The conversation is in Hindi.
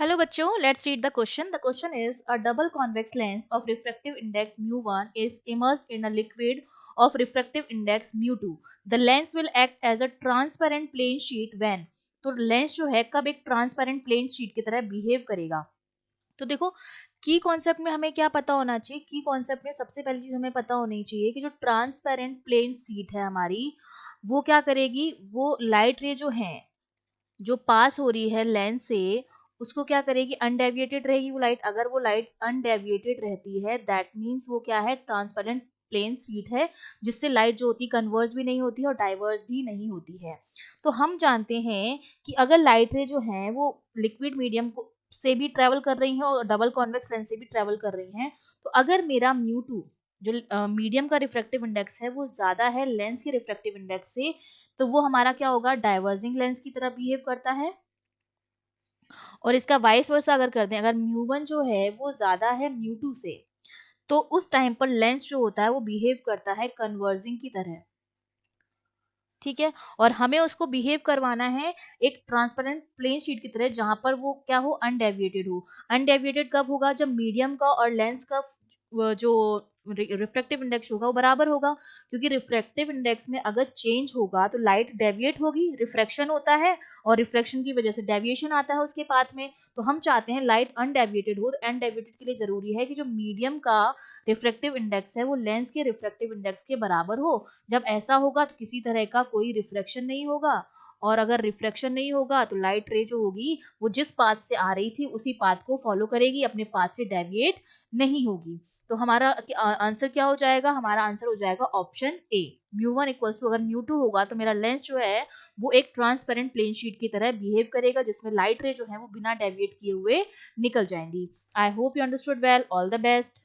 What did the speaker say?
Hello बच्चों, let's read the question. The question is a double convex lens of refractive index mu1 is immersed in a liquid of refractive index mu2. The lens will act as a transparent plane sheet when. तो लेंस जो है कब एक ट्रांसपेरेंट प्लेन शीट की तरह बिहेव करेगा। तो देखो की कॉन्सेप्ट में हमें क्या पता होना चाहिए। की कॉन्सेप्ट में सबसे पहली चीज हमें पता होनी चाहिए कि जो ट्रांसपेरेंट प्लेन शीट है हमारी, वो क्या करेगी, वो लाइट रे जो है जो पास हो रही है लेंस से, उसको क्या करेगी, अनडेविएटेड रहेगी वो लाइट। अगर वो लाइट अनडेविएटेड रहती है दैट मीन्स वो क्या है, ट्रांसपेरेंट प्लेन शीट है, जिससे लाइट जो होती है कन्वर्ज भी नहीं होती है और डाइवर्स भी नहीं होती है। तो हम जानते हैं कि अगर लाइट रे जो है वो लिक्विड मीडियम को से भी ट्रेवल कर रही हैं और डबल कॉन्वेक्स लेंस से भी ट्रेवल कर रही हैं, तो अगर मेरा म्यू टू जो मीडियम का रिफ्रैक्टिव इंडेक्स है वो ज्यादा है लेंस के रिफ्रैक्टिव इंडेक्स से, तो वो हमारा क्या होगा, डाइवर्जिंग लेंस की तरह बिहेव करता है। और इसका वाइस वर्सा अगर करते हैं, अगर म्यू वन जो है वो ज्यादा है म्यू टू से, तो उस टाइम पर लेंस जो होता है वो बिहेव करता है कन्वर्जिंग की तरह। ठीक है, और हमें उसको बिहेव करवाना है एक ट्रांसपेरेंट प्लेन शीट की तरह, जहां पर वो क्या हो, अनडेविएटेड हो। अनडेविएटेड कब होगा, जब मीडियम का और लेंस का जो रिफ्रैक्टिव इंडेक्स होगा वो बराबर होगा। क्योंकि रिफ्रैक्टिव इंडेक्स में अगर चेंज होगा तो लाइट डेविएट होगी, रिफ्रैक्शन होता है, और रिफ्रैक्शन की वजह से डेविएशन आता है उसके पाथ में। तो हम चाहते हैं लाइट अनडेविएटेड हो। तो अनडेविएटेड के लिए जरूरी है कि जो मीडियम का रिफ्रैक्टिव इंडेक्स है वो लेंस के रिफ्रैक्टिव इंडेक्स के बराबर हो। जब ऐसा होगा तो किसी तरह का कोई रिफ्रैक्शन नहीं होगा, और अगर रिफ्रैक्शन नहीं होगा तो लाइट रे जो होगी वो जिस पाथ से आ रही थी उसी पाथ को फॉलो करेगी, अपने पाथ से डेविएट नहीं होगी। तो हमारा आंसर क्या हो जाएगा, हमारा आंसर हो जाएगा option A, mu one equals to, अगर म्यू टू होगा तो मेरा लेंस जो है वो एक ट्रांसपेरेंट प्लेन शीट की तरह बिहेव करेगा, जिसमें लाइट रे जो है वो बिना डेविएट किए हुए निकल जाएंगी। I hope you understood well. All the best.